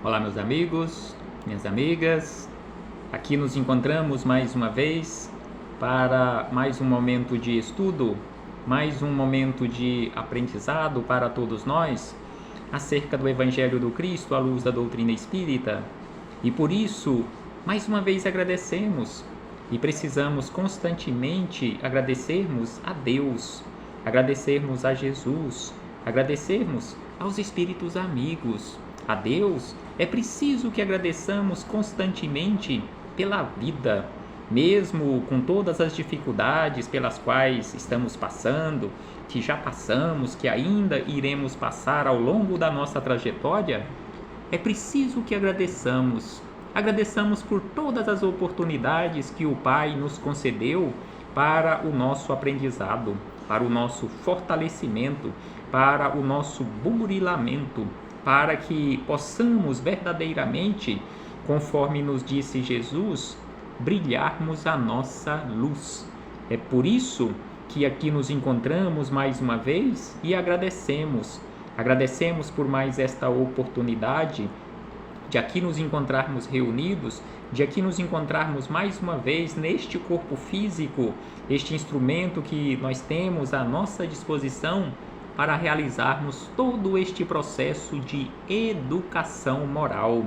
Olá, meus amigos, minhas amigas. Aqui nos encontramos mais uma vez para mais um momento de estudo, mais um momento de aprendizado para todos nós acerca do Evangelho do Cristo à luz da doutrina espírita. E por isso, mais uma vez agradecemos e precisamos constantemente agradecermos a Deus, agradecermos a Jesus, agradecermos aos espíritos amigos. A Deus é preciso que agradeçamos constantemente pela vida, mesmo com todas as dificuldades pelas quais estamos passando, que já passamos, que ainda iremos passar ao longo da nossa trajetória. É preciso que agradeçamos por todas as oportunidades que o Pai nos concedeu para o nosso aprendizado, para o nosso fortalecimento, para o nosso burilamento, para que possamos verdadeiramente, conforme nos disse Jesus, brilharmos a nossa luz. É por isso que aqui nos encontramos mais uma vez e agradecemos por mais esta oportunidade de aqui nos encontrarmos reunidos, de aqui nos encontrarmos mais uma vez neste corpo físico, este instrumento que nós temos à nossa disposição para realizarmos todo este processo de educação moral.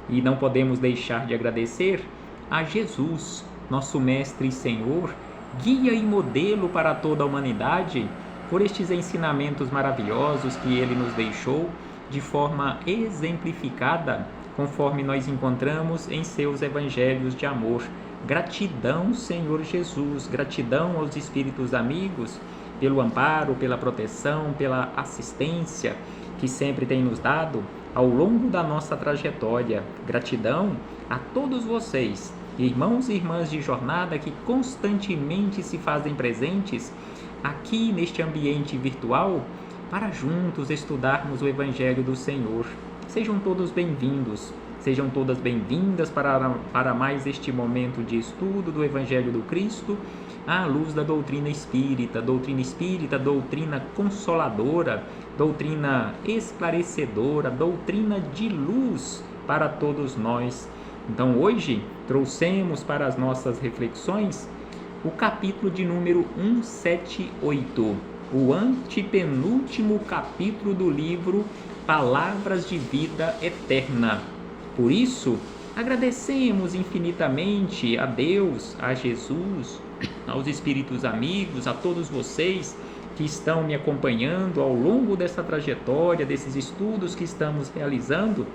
E não podemos deixar de agradecer a Jesus, nosso Mestre e Senhor, guia e modelo para toda a humanidade, por estes ensinamentos maravilhosos que Ele nos deixou de forma exemplificada, conforme nós encontramos em seus evangelhos de amor. Gratidão, Senhor Jesus, gratidão aos espíritos amigos, pelo amparo, pela proteção, pela assistência que sempre tem nos dado ao longo da nossa trajetória. Gratidão a todos vocês, irmãos e irmãs de jornada que constantemente se fazem presentes aqui neste ambiente virtual para juntos estudarmos o Evangelho do Senhor. Sejam todos bem-vindos, sejam todas bem-vindas para mais este momento de estudo do Evangelho do Cristo à luz da doutrina espírita, doutrina consoladora, doutrina esclarecedora, doutrina de luz para todos nós. Então hoje trouxemos para as nossas reflexões o capítulo de número 178, o antepenúltimo capítulo do livro Palavras de Vida Eterna. Por isso, agradecemos infinitamente a Deus, a Jesus, aos espíritos amigos, a todos vocês que estão me acompanhando ao longo dessa trajetória, desses estudos que estamos realizando,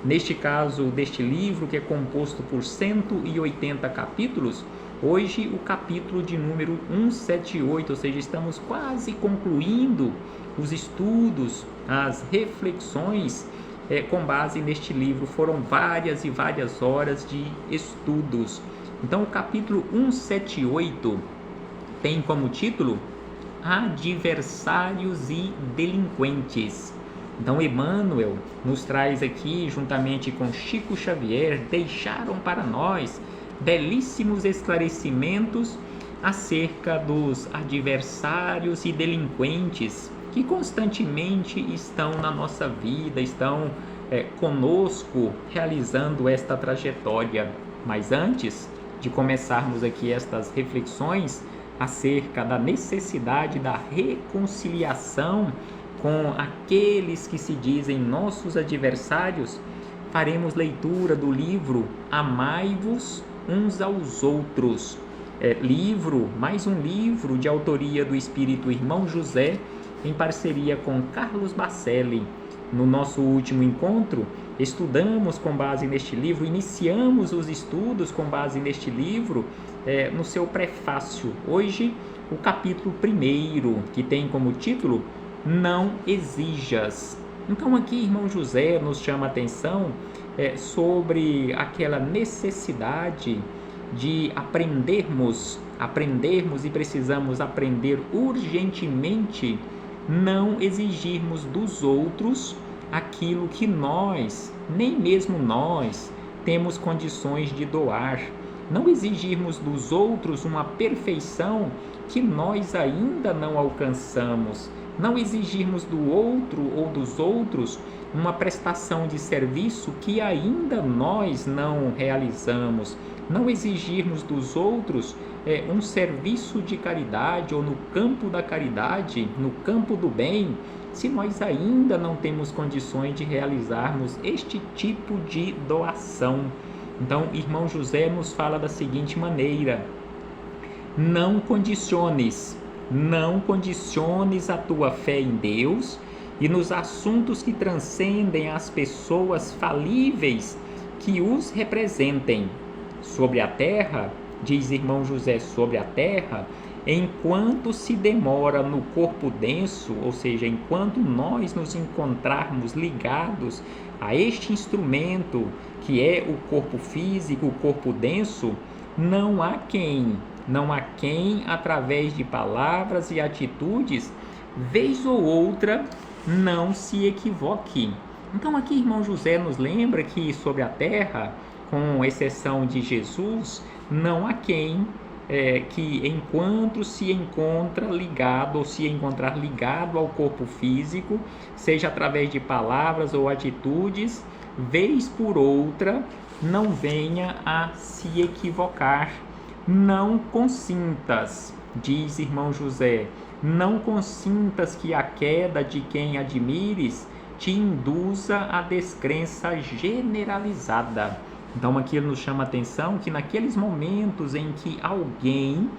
neste caso deste livro que é composto por 180 capítulos, hoje o capítulo de número 178, ou seja, estamos quase concluindo os estudos, as reflexões com base neste livro. Foram várias e várias horas de estudos. Então o capítulo 178 tem como título Adversários e Delinquentes. Então Emmanuel nos traz aqui, juntamente com Chico Xavier, deixaram para nós belíssimos esclarecimentos acerca dos adversários e delinquentes que constantemente estão na nossa vida, estão conosco realizando esta trajetória. Mas antes de começarmos aqui estas reflexões acerca da necessidade da reconciliação com aqueles que se dizem nossos adversários, faremos leitura do livro Amai-vos uns aos outros. Mais um livro de autoria do espírito Irmão José, em parceria com Carlos Bacelli. No nosso último encontro, estudamos com base neste livro, iniciamos os estudos com base neste livro, no seu prefácio. Hoje, o capítulo 1, que tem como título Não Exijas. Então aqui, Irmão José nos chama a atenção sobre aquela necessidade de aprendermos e precisamos aprender urgentemente, não exigirmos dos outros aquilo que nós, nem mesmo nós, temos condições de doar. Não exigirmos dos outros uma perfeição que nós ainda não alcançamos. não exigirmos do outro ou dos outros uma prestação de serviço que ainda nós não realizamos, não exigirmos dos outros um serviço de caridade ou no campo da caridade, no campo do bem, se nós ainda não temos condições de realizarmos este tipo de doação. Então, irmão José nos fala da seguinte maneira: não condiciones a tua fé em Deus e nos assuntos que transcendem as pessoas falíveis que os representem. Sobre a terra, diz irmão José, sobre a terra, enquanto se demora no corpo denso, ou seja, enquanto nós nos encontrarmos ligados a este instrumento que é o corpo físico, o corpo denso, não há quem, através de palavras e atitudes, vez ou outra, não se equivoque. Então aqui irmão José nos lembra que sobre a terra, com exceção de Jesus, não há quem que enquanto se encontra ligado ou se encontrar ligado ao corpo físico, seja através de palavras ou atitudes, vez por outra, não venha a se equivocar. Não consintas, diz irmão José, não consintas que a queda de quem admires te induza a descrença generalizada. Então aqui ele nos chama a atenção que naqueles momentos em que alguém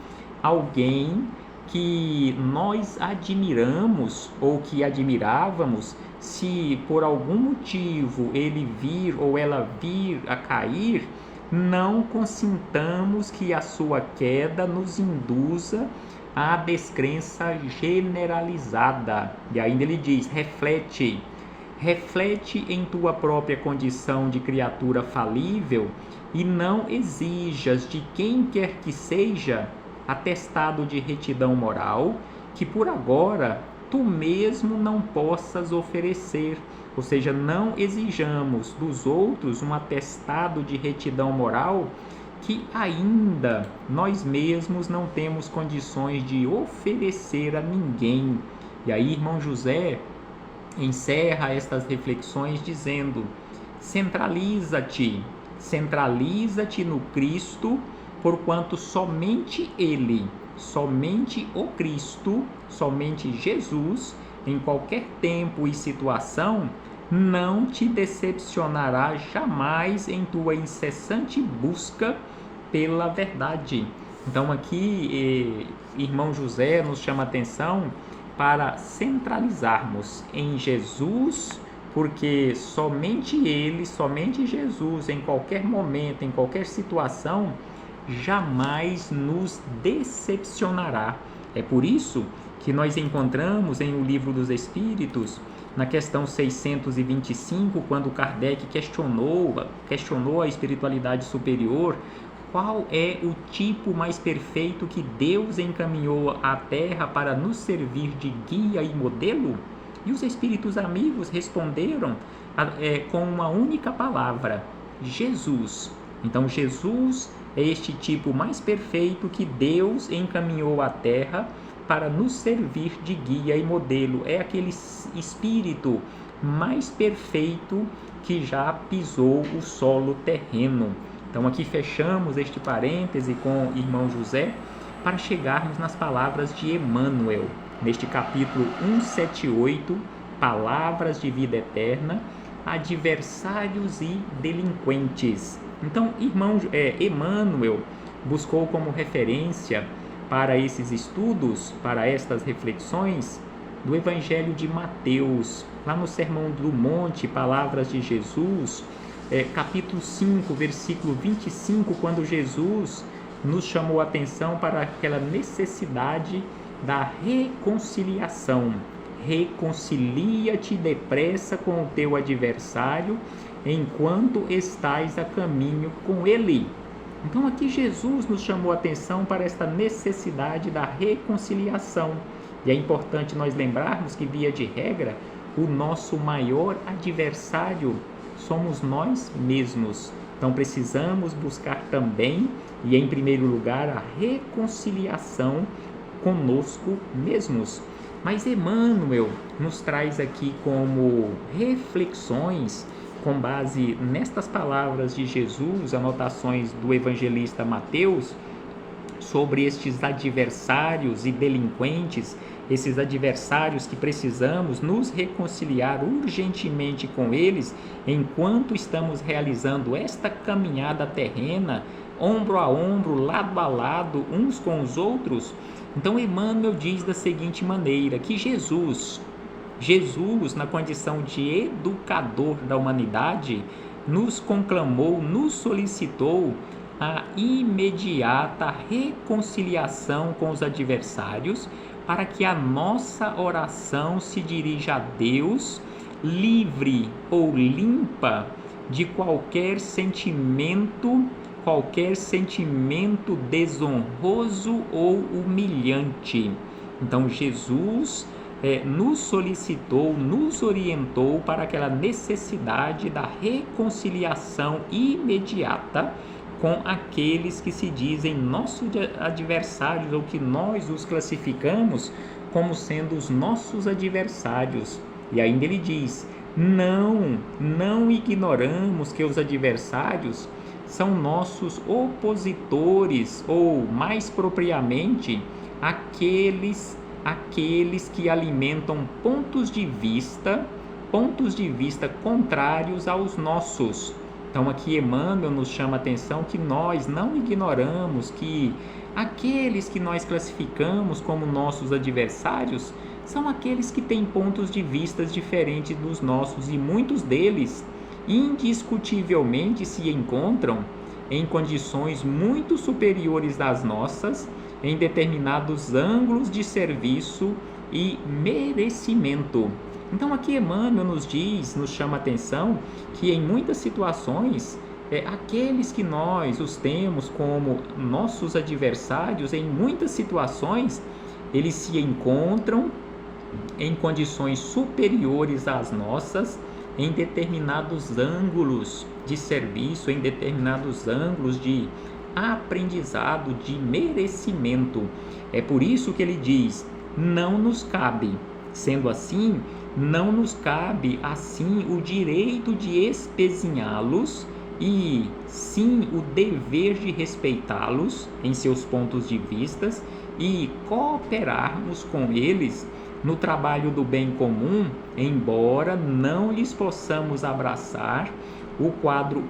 que nós admiramos ou que admirávamos, se por algum motivo ele vir ou ela vir a cair, não consintamos que a sua queda nos induza à descrença generalizada. E ainda ele diz, reflete em tua própria condição de criatura falível e não exijas de quem quer que seja atestado de retidão moral que por agora tu mesmo não possas oferecer. Ou seja, não exijamos dos outros um atestado de retidão moral que ainda nós mesmos não temos condições de oferecer a ninguém. E aí, irmão José encerra estas reflexões dizendo: centraliza-te no Cristo, porquanto somente Ele, somente o Cristo, somente Jesus, em qualquer tempo e situação, não te decepcionará jamais em tua incessante busca pela verdade. Então aqui, irmão José nos chama a atenção para centralizarmos em Jesus, porque somente Ele, somente Jesus, em qualquer momento, em qualquer situação, jamais nos decepcionará. É por isso que nós encontramos em O Livro dos Espíritos, na questão 625, quando Kardec questionou a espiritualidade superior, qual é o tipo mais perfeito que Deus encaminhou à Terra para nos servir de guia e modelo? E os espíritos amigos responderam com uma única palavra: Jesus. Então Jesus é este tipo mais perfeito que Deus encaminhou à Terra para nos servir de guia e modelo. É aquele espírito mais perfeito que já pisou o solo terreno. Então aqui fechamos este parêntese com o irmão José para chegarmos nas palavras de Emmanuel, neste capítulo 178, Palavras de Vida Eterna, Adversários e Delinquentes. Então, Emmanuel buscou como referência para esses estudos, para estas reflexões, do Evangelho de Mateus, lá no Sermão do Monte, Palavras de Jesus, capítulo 5, versículo 25, quando Jesus nos chamou a atenção para aquela necessidade da reconciliação. Reconcilia-te depressa com o teu adversário, enquanto estás a caminho com ele. Então aqui Jesus nos chamou a atenção para esta necessidade da reconciliação. E é importante nós lembrarmos que, via de regra, o nosso maior adversário somos nós mesmos. Então precisamos buscar também, e em primeiro lugar, a reconciliação conosco mesmos. Mas Emmanuel nos traz aqui como reflexões com base nestas palavras de Jesus, anotações do evangelista Mateus, sobre estes adversários e delinquentes, esses adversários que precisamos nos reconciliar urgentemente com eles enquanto estamos realizando esta caminhada terrena, ombro a ombro, lado a lado, uns com os outros. Então Emmanuel diz da seguinte maneira, que Jesus, na condição de educador da humanidade, nos conclamou, nos solicitou a imediata reconciliação com os adversários, para que a nossa oração se dirija a Deus, livre ou limpa de qualquer sentimento desonroso ou humilhante. Então Jesus nos solicitou, nos orientou para aquela necessidade da reconciliação imediata com aqueles que se dizem nossos adversários, ou que nós os classificamos como sendo os nossos adversários. E ainda ele diz, não ignoramos que os adversários são nossos opositores, ou mais propriamente, aqueles que alimentam pontos de vista contrários aos nossos. Então aqui Emmanuel nos chama a atenção que nós não ignoramos que aqueles que nós classificamos como nossos adversários são aqueles que têm pontos de vista diferentes dos nossos, e muitos deles indiscutivelmente se encontram em condições muito superiores às nossas, em determinados ângulos de serviço e merecimento. Então aqui Emmanuel nos chama a atenção que em muitas situações, aqueles que nós os temos como nossos adversários, em muitas situações, eles se encontram em condições superiores às nossas, em determinados ângulos de serviço, em determinados ângulos de aprendizado, de merecimento. É por isso que ele diz, não nos cabe, sendo assim, não nos cabe assim o direito de espezinhá-los, e sim o dever de respeitá-los em seus pontos de vista e cooperarmos com eles no trabalho do bem comum, embora não lhes possamos abraçar o quadro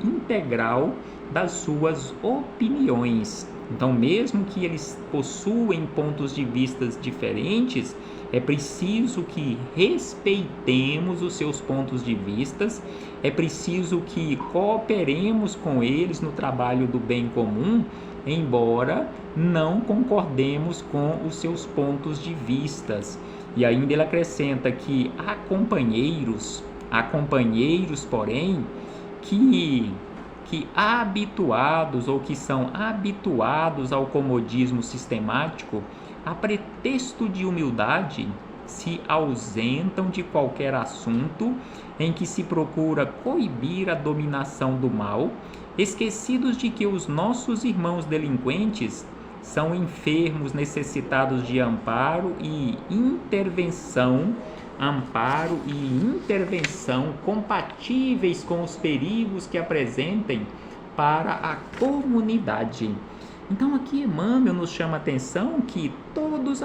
integral das suas opiniões. Então, mesmo que eles possuem pontos de vista diferentes, é preciso que respeitemos os seus pontos de vista, é preciso que cooperemos com eles no trabalho do bem comum, embora não concordemos com os seus pontos de vista. E ainda ele acrescenta que há companheiros, porém, que habituados, ou que são habituados ao comodismo sistemático, a pretexto de humildade, se ausentam de qualquer assunto em que se procura coibir a dominação do mal, esquecidos de que os nossos irmãos delinquentes são enfermos necessitados de amparo e intervenção compatíveis com os perigos que apresentem para a comunidade. Então aqui Emmanuel nos chama a atenção que todos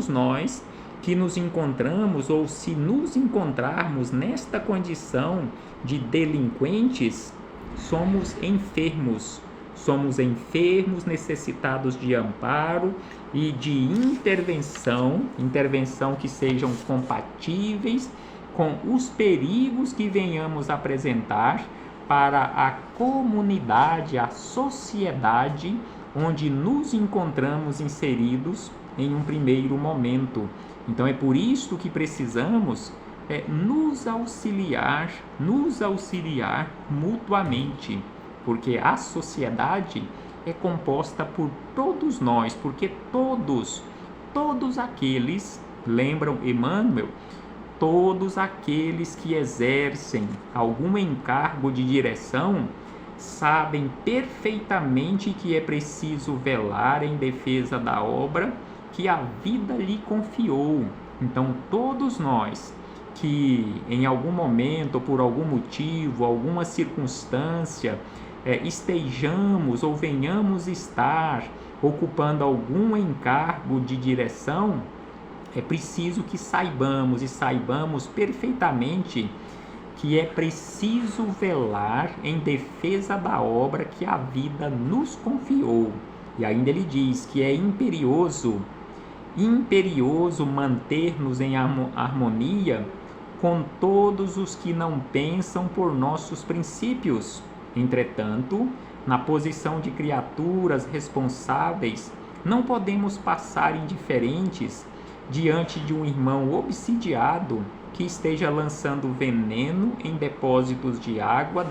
nós que nos encontramos, ou se nos encontrarmos nesta condição de delinquentes, somos enfermos necessitados de amparo e de intervenção que sejam compatíveis com os perigos que venhamos apresentar para a comunidade, a sociedade onde nos encontramos inseridos em um primeiro momento. Então é por isso que precisamos nos auxiliar mutuamente, porque a sociedade é composta por todos nós, porque todos aqueles, lembram Emmanuel, todos aqueles que exercem algum encargo de direção sabem perfeitamente que é preciso velar em defesa da obra que a vida lhe confiou. Então, todos nós que em algum momento, ou por algum motivo, alguma circunstância, estejamos ou venhamos estar ocupando algum encargo de direção, é preciso que saibamos perfeitamente que é preciso velar em defesa da obra que a vida nos confiou. E ainda ele diz que é imperioso manter-nos em harmonia com todos os que não pensam por nossos princípios. Entretanto, na posição de criaturas responsáveis, não podemos passar indiferentes diante de um irmão obsidiado que esteja lançando veneno em depósitos de água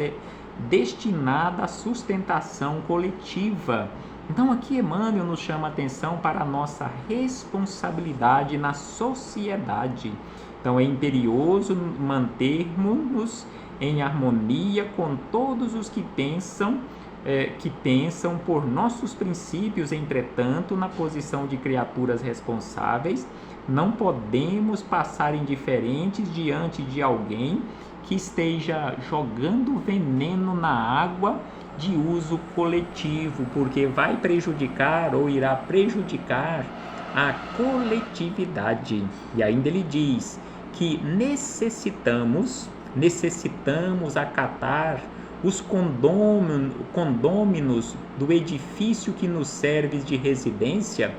destinada à sustentação coletiva. Então aqui Emmanuel nos chama a atenção para a nossa responsabilidade na sociedade. Então é imperioso mantermos-nos em harmonia com todos os que pensam por nossos princípios. Entretanto, na posição de criaturas responsáveis, não podemos passar indiferentes diante de alguém que esteja jogando veneno na água de uso coletivo, porque vai prejudicar ou irá prejudicar a coletividade. E ainda ele diz que necessitamos acatar os condôminos do edifício que nos serve de residência,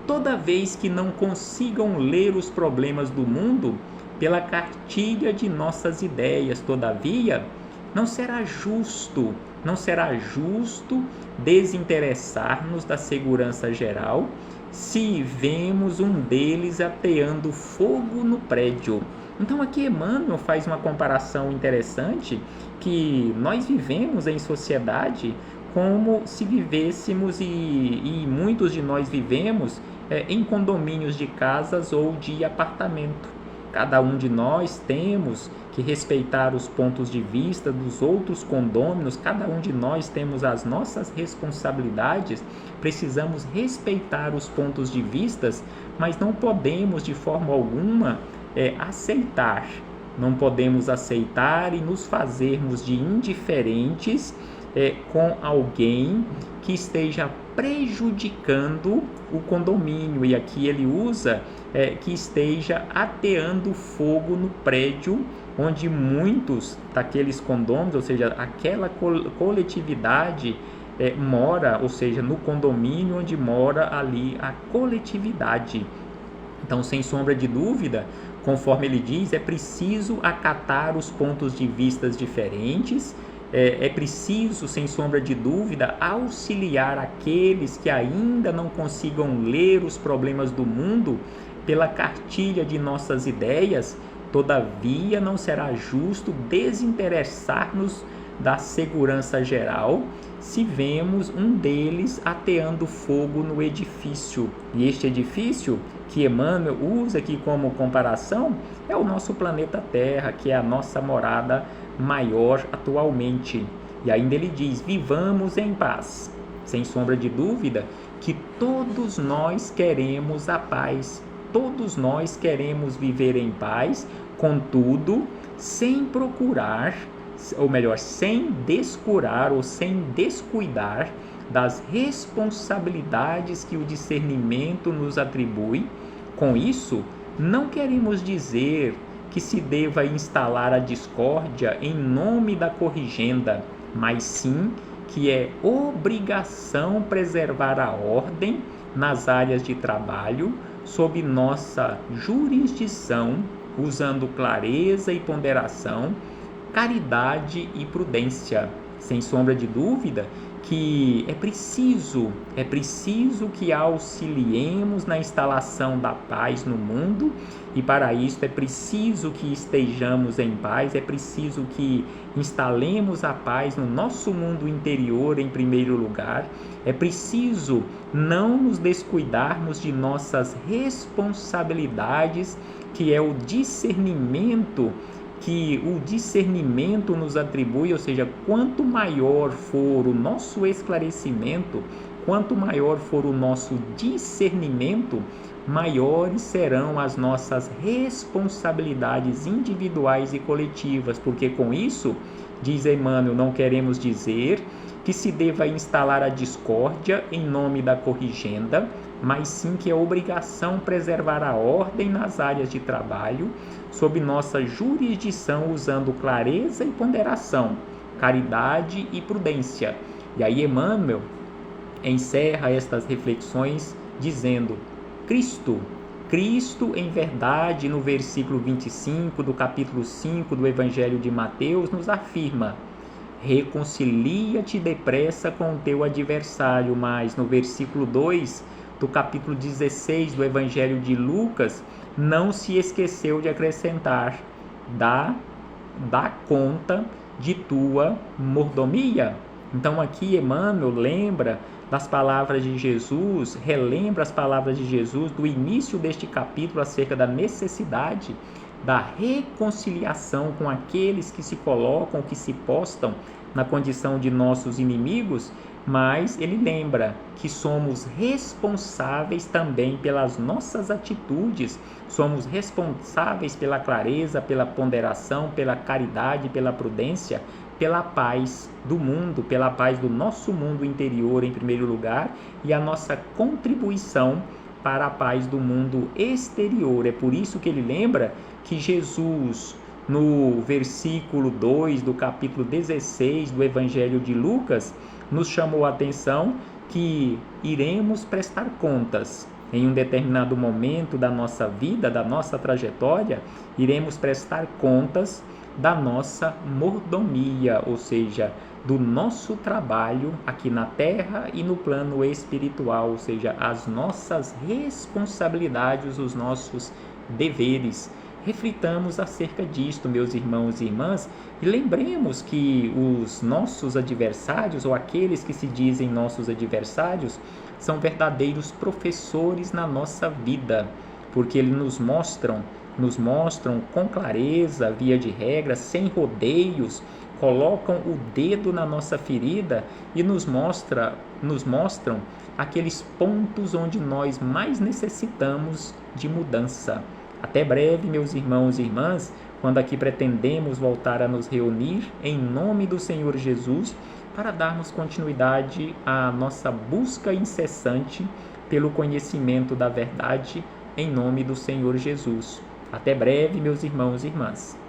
toda vez que não consigam ler os problemas do mundo pela cartilha de nossas ideias. Todavia, não será justo desinteressar-nos da segurança geral se vemos um deles ateando fogo no prédio. Então aqui Emmanuel faz uma comparação interessante, que nós vivemos em sociedade como se vivêssemos, e muitos de nós vivemos em condomínios de casas ou de apartamento. Cada um de nós temos que respeitar os pontos de vista dos outros condôminos, cada um de nós temos as nossas responsabilidades, precisamos respeitar os pontos de vista, mas não podemos de forma alguma não podemos aceitar e nos fazermos de indiferentes com alguém que esteja prejudicando o condomínio. E aqui ele usa que esteja ateando fogo no prédio onde muitos daqueles condôminos, ou seja, aquela coletividade mora, ou seja, no condomínio onde mora ali a coletividade. Então, sem sombra de dúvida, conforme ele diz, é preciso acatar os pontos de vista diferentes, é preciso, sem sombra de dúvida, auxiliar aqueles que ainda não consigam ler os problemas do mundo pela cartilha de nossas ideias. Todavia, não será justo desinteressar-nos da segurança geral se vemos um deles ateando fogo no edifício. E este edifício que Emmanuel usa aqui como comparação é o nosso planeta Terra, que é a nossa morada maior atualmente. E ainda ele diz: vivamos em paz. Sem sombra de dúvida que todos nós queremos a paz, todos nós queremos viver em paz, contudo, sem procurar, ou melhor, sem descurar ou sem descuidar das responsabilidades que o discernimento nos atribui. Com isso, não queremos dizer que se deva instalar a discórdia em nome da corrigenda, mas sim que é obrigação preservar a ordem nas áreas de trabalho sob nossa jurisdição, usando clareza e ponderação, caridade e prudência. Sem sombra de dúvida que é preciso que auxiliemos na instalação da paz no mundo, e para isso é preciso que estejamos em paz, é preciso que instalemos a paz no nosso mundo interior em primeiro lugar, é preciso não nos descuidarmos de nossas responsabilidades, que é o discernimento que o discernimento nos atribui, ou seja, quanto maior for o nosso esclarecimento, quanto maior for o nosso discernimento, maiores serão as nossas responsabilidades individuais e coletivas, porque com isso, diz Emmanuel, não queremos dizer que se deva instalar a discórdia em nome da corrigenda, mas sim que é obrigação preservar a ordem nas áreas de trabalho, sob nossa jurisdição, usando clareza e ponderação, caridade e prudência. E aí Emmanuel encerra estas reflexões dizendo: Cristo em verdade, no versículo 25 do capítulo 5 do Evangelho de Mateus, nos afirma: reconcilia-te depressa com o teu adversário, mas no versículo 2 do capítulo 16 do Evangelho de Lucas, não se esqueceu de acrescentar: dá conta de tua mordomia. Então aqui Emmanuel lembra das palavras de Jesus, relembra as palavras de Jesus do início deste capítulo acerca da necessidade da reconciliação com aqueles que se colocam, que se postam na condição de nossos inimigos, mas ele lembra que somos responsáveis também pelas nossas atitudes, somos responsáveis pela clareza, pela ponderação, pela caridade, pela prudência, pela paz do mundo, pela paz do nosso mundo interior em primeiro lugar, e a nossa contribuição para a paz do mundo exterior. É por isso que ele lembra que Jesus, no versículo 2 do capítulo 16 do Evangelho de Lucas, nos chamou a atenção que iremos prestar contas. Em um determinado momento da nossa vida, da nossa trajetória, iremos prestar contas da nossa mordomia, ou seja, do nosso trabalho aqui na terra e no plano espiritual, ou seja, as nossas responsabilidades, os nossos deveres. Reflitamos acerca disto, meus irmãos e irmãs, e lembremos que os nossos adversários, ou aqueles que se dizem nossos adversários, são verdadeiros professores na nossa vida, porque eles nos mostram com clareza, via de regra, sem rodeios, colocam o dedo na nossa ferida e nos mostram aqueles pontos onde nós mais necessitamos de mudança. Até breve, meus irmãos e irmãs, quando aqui pretendemos voltar a nos reunir em nome do Senhor Jesus para darmos continuidade à nossa busca incessante pelo conhecimento da verdade em nome do Senhor Jesus. Até breve, meus irmãos e irmãs.